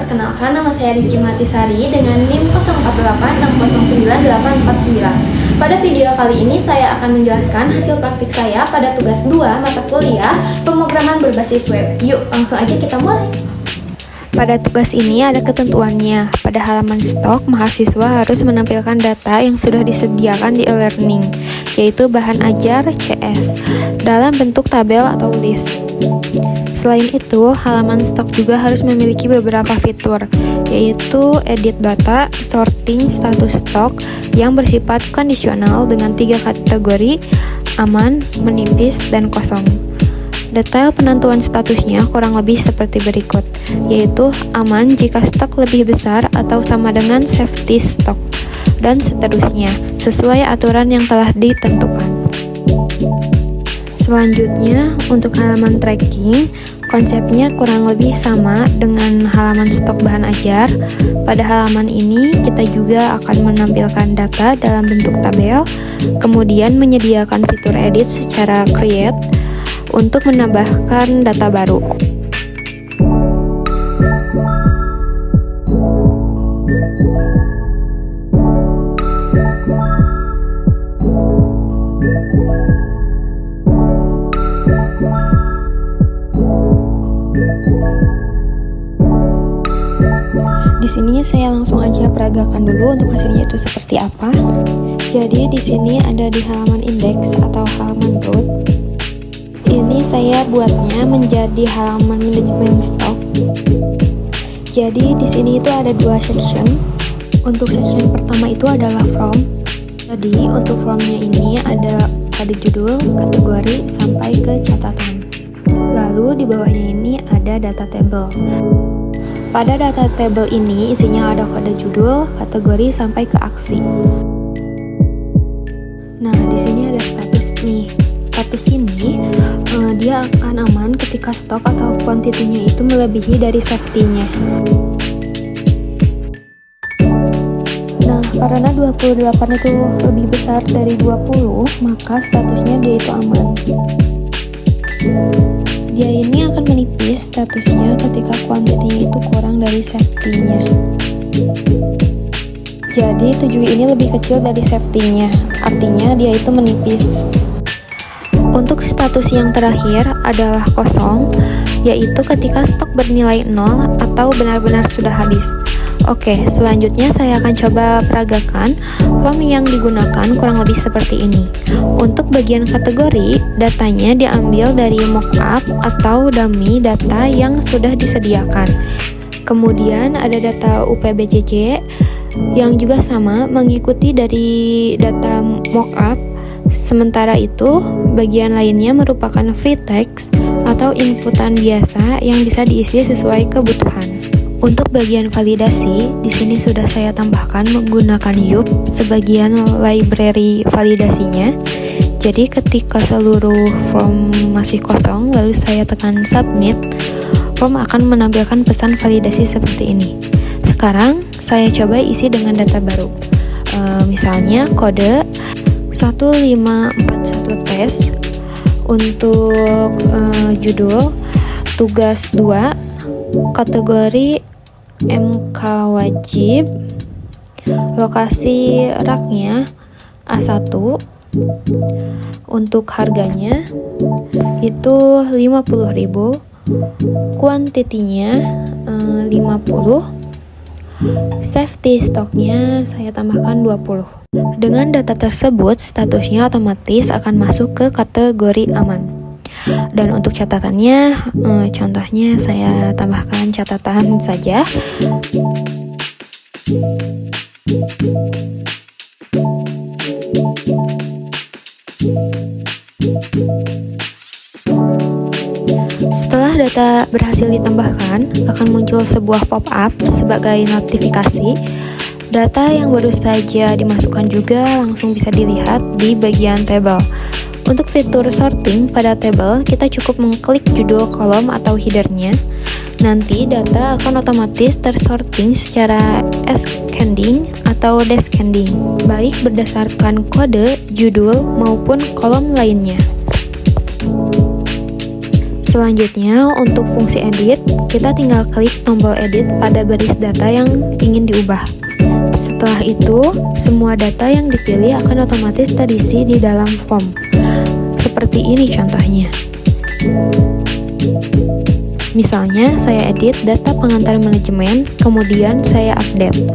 Perkenalkan, nama saya Rizky Matisari dengan NIM 08609849. Pada video kali ini saya akan menjelaskan hasil praktik saya pada tugas 2 mata kuliah pemrograman berbasis web. Yuk, langsung aja kita mulai. Pada tugas ini ada ketentuannya. Pada halaman stok, mahasiswa harus menampilkan data yang sudah disediakan di e-learning, yaitu bahan ajar CS, dalam bentuk tabel atau list. Selain itu, halaman stok juga harus memiliki beberapa fitur, yaitu edit data, sorting status stok yang bersifat kondisional dengan 3 kategori, aman, menipis, dan kosong. Detail penentuan statusnya kurang lebih seperti berikut, yaitu aman jika stok lebih besar atau sama dengan safety stock, dan seterusnya, sesuai aturan yang telah ditentukan. Selanjutnya, untuk halaman tracking, konsepnya kurang lebih sama dengan halaman stok bahan ajar. Pada halaman ini, kita juga akan menampilkan data dalam bentuk tabel, kemudian menyediakan fitur edit secara create untuk menambahkan data baru. Di sini saya langsung aja peragakan dulu untuk hasilnya itu seperti apa. Jadi di sini ada di halaman index atau halaman root. Ini saya buatnya menjadi halaman manajemen stok. Jadi di sini itu ada 2 section. Untuk section pertama itu adalah from. Jadi untuk fromnya ini ada kode judul, kategori, sampai ke catatan. Lalu di bawahnya ini ada data table. Pada data table ini isinya ada kode judul, kategori, sampai ke aksi. Nah, di sini ada status nih. Status ini dia akan aman ketika stok atau kuantitinya itu melebihi dari safety-nya. Nah, karena 28 itu lebih besar dari 20, maka statusnya dia itu aman. Dia ini akan menipis statusnya ketika kuantitinya itu kurang dari safety-nya. Jadi 7 ini lebih kecil dari safety-nya, artinya dia itu menipis. Untuk status yang terakhir adalah kosong, yaitu ketika stok bernilai 0 atau benar-benar sudah habis. Oke, selanjutnya saya akan coba peragakan form yang digunakan kurang lebih seperti ini. Untuk bagian kategori, datanya diambil dari mockup atau dummy data yang sudah disediakan. Kemudian ada data UPBCC yang juga sama mengikuti dari data mockup. Sementara itu, bagian lainnya merupakan free text atau inputan biasa yang bisa diisi sesuai kebutuhan. Untuk bagian validasi, di sini sudah saya tambahkan menggunakan Yup sebagian library validasinya. Jadi ketika seluruh form masih kosong, lalu saya tekan submit, form akan menampilkan pesan validasi seperti ini. Sekarang saya coba isi dengan data baru. Misalnya kode 1541 tes untuk judul tugas 2, kategori MK wajib, lokasi raknya A1, untuk harganya itu 50.000, kuantitinya 50, safety stoknya saya tambahkan 20. Dengan data tersebut, statusnya otomatis akan masuk ke kategori aman. Dan untuk catatannya, contohnya saya tambahkan catatan saja. Setelah data berhasil ditambahkan, akan muncul sebuah pop-up sebagai notifikasi. Data yang baru saja dimasukkan juga langsung bisa dilihat di bagian table. Untuk fitur sorting pada table, kita cukup mengklik judul kolom atau headernya. Nanti data akan otomatis tersorting secara ascending atau descending, baik berdasarkan kode, judul, maupun kolom lainnya. Selanjutnya, untuk fungsi edit, kita tinggal klik tombol edit pada baris data yang ingin diubah. Setelah itu, semua data yang dipilih akan otomatis terisi di dalam form. Seperti ini contohnya. Misalnya, saya edit data pengantar manajemen, kemudian saya update.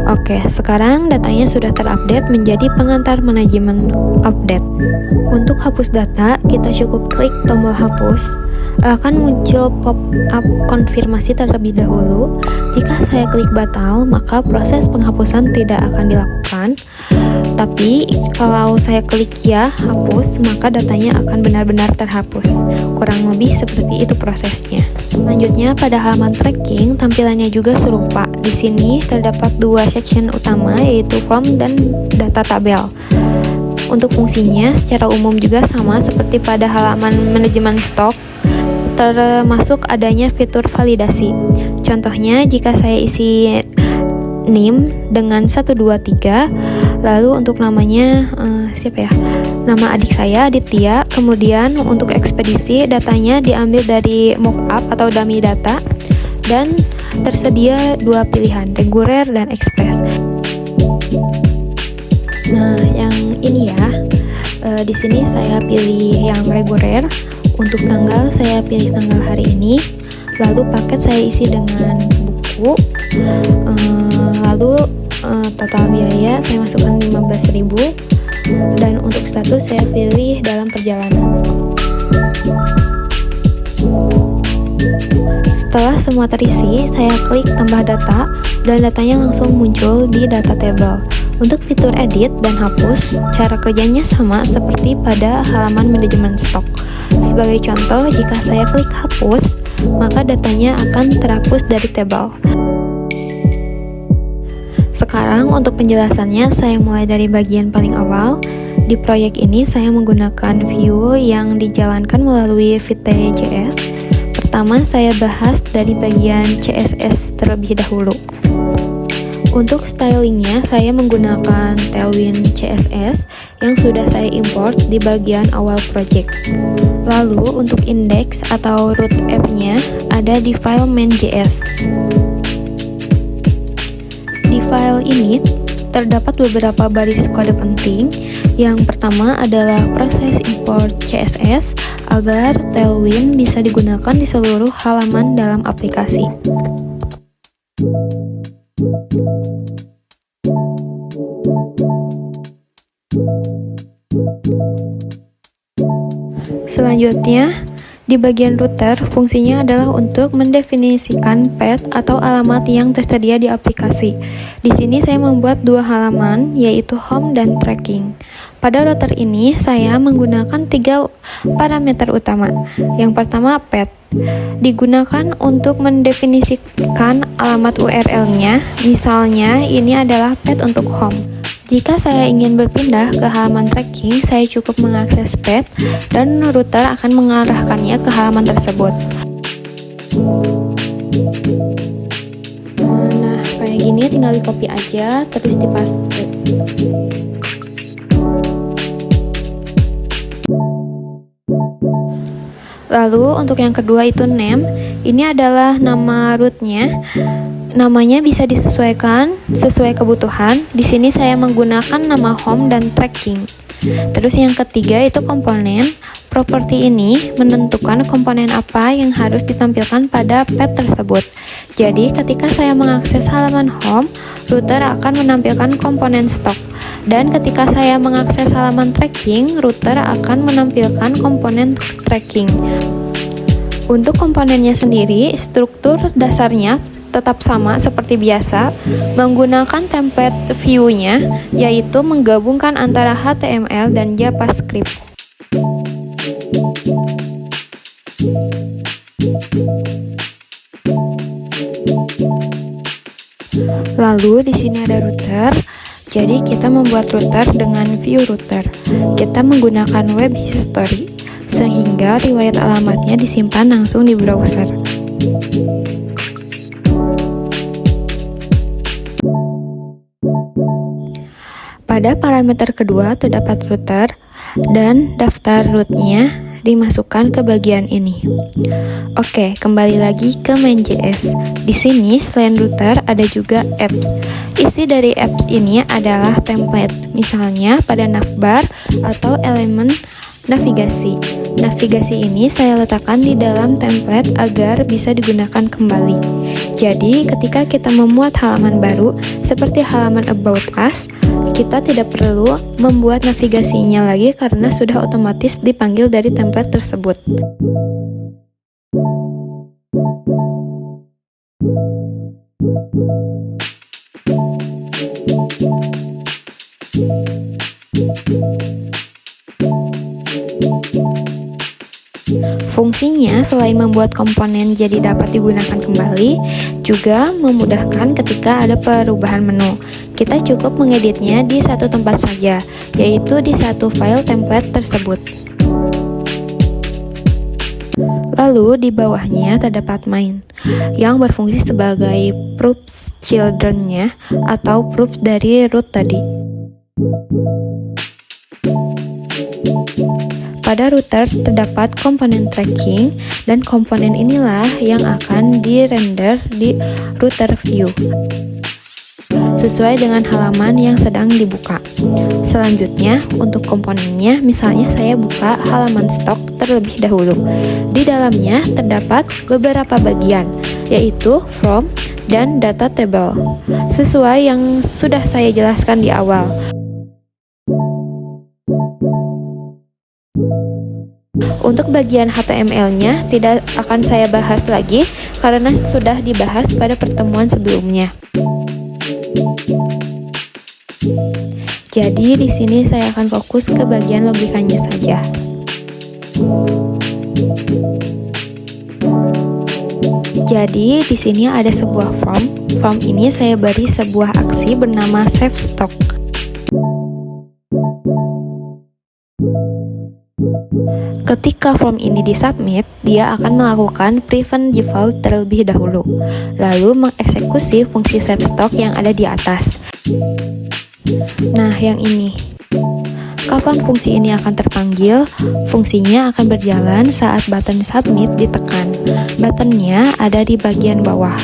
Oke, sekarang datanya sudah terupdate menjadi pengantar manajemen update. Untuk hapus data, kita cukup klik tombol hapus. Akan muncul pop-up konfirmasi terlebih dahulu. Jika saya klik batal, maka proses penghapusan tidak akan dilakukan. Tapi, kalau saya klik ya, hapus, maka datanya akan benar-benar terhapus. Kurang lebih seperti itu prosesnya. Selanjutnya, pada halaman tracking, tampilannya juga serupa. Di sini terdapat dua section utama, yaitu form dan data tabel. Untuk fungsinya, secara umum juga sama seperti pada halaman manajemen stok, termasuk adanya fitur validasi. Contohnya, jika saya isi name dengan 123, lalu untuk namanya nama adik saya Aditya, kemudian untuk ekspedisi datanya diambil dari mockup atau dummy data, dan tersedia dua pilihan, reguler dan express. Nah, yang ini ya, di sini saya pilih yang reguler. Untuk tanggal saya pilih tanggal hari ini, lalu paket saya isi dengan buku, lalu total biaya saya masukkan 15.000, dan untuk status saya pilih dalam perjalanan. Setelah semua terisi, saya klik tambah data dan datanya langsung muncul di data table. Untuk fitur edit dan hapus, cara kerjanya sama seperti pada halaman manajemen stok. Sebagai contoh, jika saya klik hapus, maka datanya akan terhapus dari tabel. Sekarang untuk penjelasannya, saya mulai dari bagian paling awal. Di proyek ini saya menggunakan view yang dijalankan melalui Vite.js. Pertama, saya bahas dari bagian CSS terlebih dahulu. Untuk stylingnya, saya menggunakan Tailwind CSS yang sudah saya import di bagian awal project. Lalu, untuk index atau root app-nya ada di file main.js. Di file ini terdapat beberapa baris kode penting. Yang pertama adalah proses import CSS agar Tailwind bisa digunakan di seluruh halaman dalam aplikasi. Selanjutnya, di bagian router, fungsinya adalah untuk mendefinisikan path atau alamat yang tersedia di aplikasi. Di sini saya membuat dua halaman, yaitu home dan tracking. Pada router ini, saya menggunakan 3 parameter utama. Yang pertama, path. Digunakan untuk mendefinisikan alamat URL-nya. Misalnya, ini adalah path untuk home. Jika saya ingin berpindah ke halaman tracking, saya cukup mengakses path dan router akan mengarahkannya ke halaman tersebut. Nah, kayak gini tinggal di copy aja, terus dipaste. Lalu untuk yang kedua itu name, ini adalah nama rootnya. Namanya bisa disesuaikan sesuai kebutuhan. Di sini saya menggunakan nama home dan tracking. Terus yang ketiga itu komponen. Properti ini menentukan komponen apa yang harus ditampilkan pada path tersebut. Jadi ketika saya mengakses halaman home, router akan menampilkan komponen stok. Dan ketika saya mengakses halaman tracking, router akan menampilkan komponen tracking. Untuk komponennya sendiri, struktur dasarnya tetap sama seperti biasa, menggunakan template view-nya, yaitu menggabungkan antara HTML dan JavaScript. Lalu di sini ada router. Jadi kita membuat router dengan view router. Kita menggunakan web history sehingga riwayat alamatnya disimpan langsung di browser. Pada parameter kedua terdapat router dan daftar rootnya dimasukkan ke bagian ini. Oke, kembali lagi ke main.js. Di sini selain router ada juga apps. Isi dari apps ini adalah template, misalnya pada navbar atau elemen navigasi. Navigasi ini saya letakkan di dalam template agar bisa digunakan kembali. Jadi, ketika kita memuat halaman baru seperti halaman About Us, kita tidak perlu membuat navigasinya lagi karena sudah otomatis dipanggil dari template tersebut. Fungsinya selain membuat komponen jadi dapat digunakan kembali, juga memudahkan ketika ada perubahan menu. Kita cukup mengeditnya di satu tempat saja, yaitu di satu file template tersebut. Lalu di bawahnya terdapat main, yang berfungsi sebagai proofs children-nya atau proof dari root tadi. Pada router terdapat komponen tracking, dan komponen inilah yang akan di-render di router view sesuai dengan halaman yang sedang dibuka. Selanjutnya, untuk komponennya, misalnya saya buka halaman stok terlebih dahulu. Di dalamnya terdapat beberapa bagian, yaitu from dan data table, sesuai yang sudah saya jelaskan di awal. Untuk bagian HTML-nya tidak akan saya bahas lagi karena sudah dibahas pada pertemuan sebelumnya. Jadi di sini saya akan fokus ke bagian logikanya saja. Jadi di sini ada sebuah form. Form ini saya beri sebuah aksi bernama save stock. Ketika form ini disubmit, dia akan melakukan prevent default terlebih dahulu, lalu mengeksekusi fungsi save stock yang ada di atas. Nah, yang ini. Kapan fungsi ini akan terpanggil? Fungsinya akan berjalan saat button submit ditekan. Buttonnya ada di bagian bawah.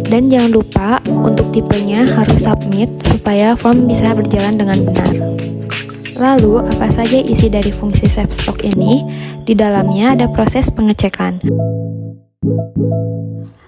Dan jangan lupa untuk tipenya harus submit supaya form bisa berjalan dengan benar. Lalu, apa saja isi dari fungsi save stock ini? Di dalamnya ada proses pengecekan.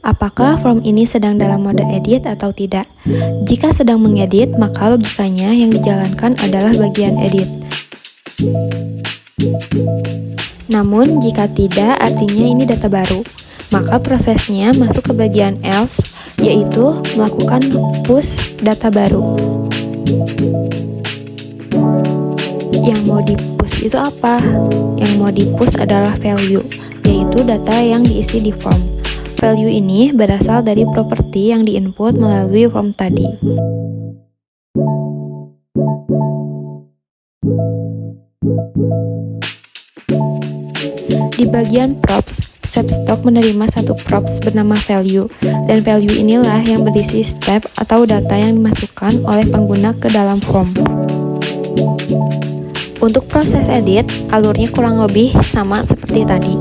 Apakah form ini sedang dalam mode edit atau tidak? Jika sedang mengedit, maka logikanya yang dijalankan adalah bagian edit. Namun, jika tidak, artinya ini data baru. Maka prosesnya masuk ke bagian else, yaitu melakukan push data baru. Yang mau di-push itu apa? Yang mau di-push adalah value, yaitu data yang diisi di form. Value ini berasal dari properti yang diinput melalui form tadi. Di bagian props, save stock menerima satu props bernama value, dan value inilah yang berisi step atau data yang dimasukkan oleh pengguna ke dalam form. Untuk proses edit, alurnya kurang lebih sama seperti tadi.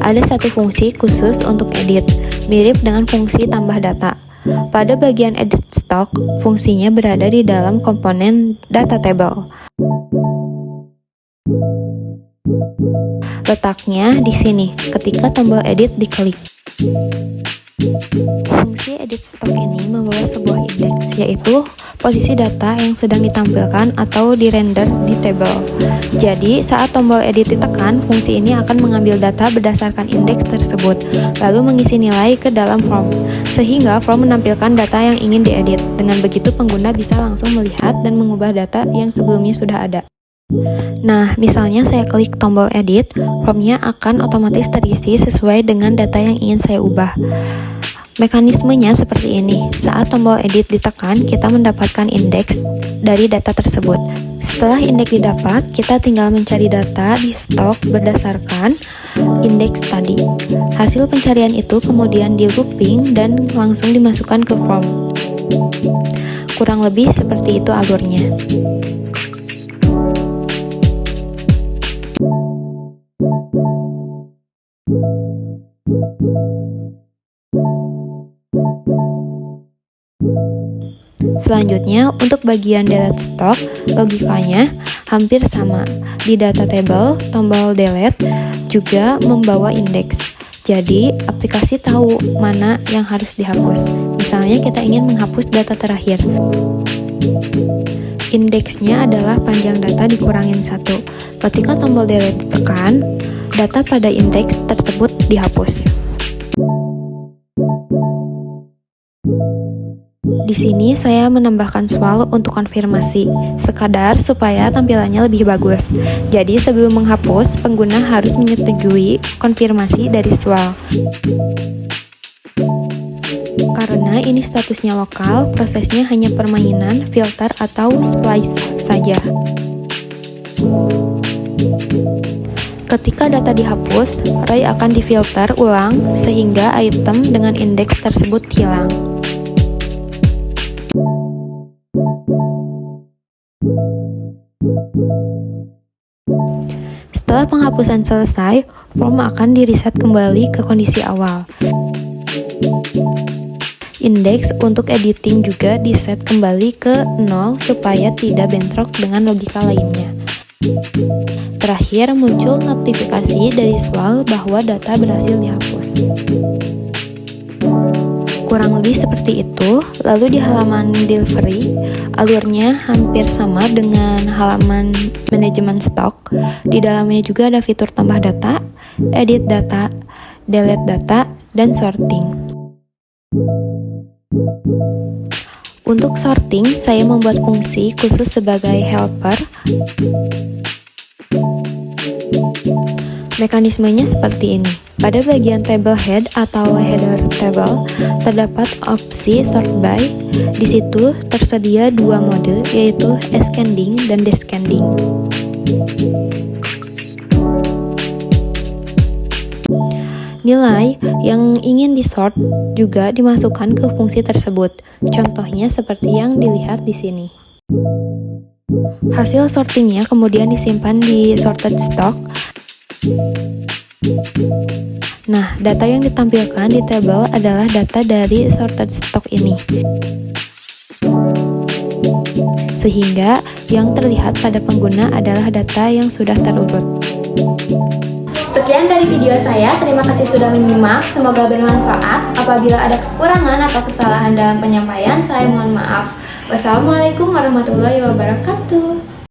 Ada satu fungsi khusus untuk edit, mirip dengan fungsi tambah data. Pada bagian edit stock, fungsinya berada di dalam komponen data table. Letaknya di sini, ketika tombol edit diklik. Fungsi edit stock ini membawa sebuah indeks, yaitu posisi data yang sedang ditampilkan atau dirender di table. Jadi, saat tombol edit ditekan, fungsi ini akan mengambil data berdasarkan indeks tersebut, lalu mengisi nilai ke dalam form, sehingga form menampilkan data yang ingin diedit. Dengan begitu, pengguna bisa langsung melihat dan mengubah data yang sebelumnya sudah ada. Nah, misalnya saya klik tombol edit, formnya akan otomatis terisi sesuai dengan data yang ingin saya ubah. Mekanismenya seperti ini. Saat tombol edit ditekan, kita mendapatkan indeks dari data tersebut. Setelah indeks didapat, kita tinggal mencari data di stok berdasarkan indeks tadi. Hasil pencarian itu kemudian di looping dan langsung dimasukkan ke form. Kurang lebih seperti itu alurnya. Selanjutnya, untuk bagian delete stock, logikanya hampir sama. Di data table, tombol delete juga membawa indeks. Jadi, aplikasi tahu mana yang harus dihapus. Misalnya kita ingin menghapus data terakhir. Indeksnya adalah panjang data dikurangin 1. Ketika tombol delete ditekan, data pada indeks tersebut dihapus. Di sini saya menambahkan swal untuk konfirmasi, sekadar supaya tampilannya lebih bagus. Jadi sebelum menghapus, pengguna harus menyetujui konfirmasi dari swal. Karena ini statusnya lokal, prosesnya hanya permainan, filter, atau splice saja. Ketika data dihapus, array akan difilter ulang sehingga item dengan indeks tersebut hilang. Setelah penghapusan selesai, form akan di-reset kembali ke kondisi awal. Indeks untuk editing juga di-set kembali ke 0 supaya tidak bentrok dengan logika lainnya. Terakhir, muncul notifikasi dari swal bahwa data berhasil dihapus. Kurang lebih seperti itu. Lalu di halaman delivery, alurnya hampir sama dengan halaman manajemen stok. Di dalamnya juga ada fitur tambah data, edit data, delete data, dan sorting. Untuk sorting, saya membuat fungsi khusus sebagai helper. Mekanismenya seperti ini. Pada bagian table head atau header table, terdapat opsi sort by. Di situ tersedia dua mode, yaitu ascending dan descending. Nilai yang ingin disort juga dimasukkan ke fungsi tersebut. Contohnya seperti yang dilihat di sini. Hasil sortingnya kemudian disimpan di sorted stock. Nah, data yang ditampilkan di tabel adalah data dari sorted stock ini. Sehingga yang terlihat pada pengguna adalah data yang sudah terurut. Sekian dari video saya, terima kasih sudah menyimak, semoga bermanfaat. Apabila ada kekurangan atau kesalahan dalam penyampaian, saya mohon maaf. Wassalamualaikum warahmatullahi wabarakatuh.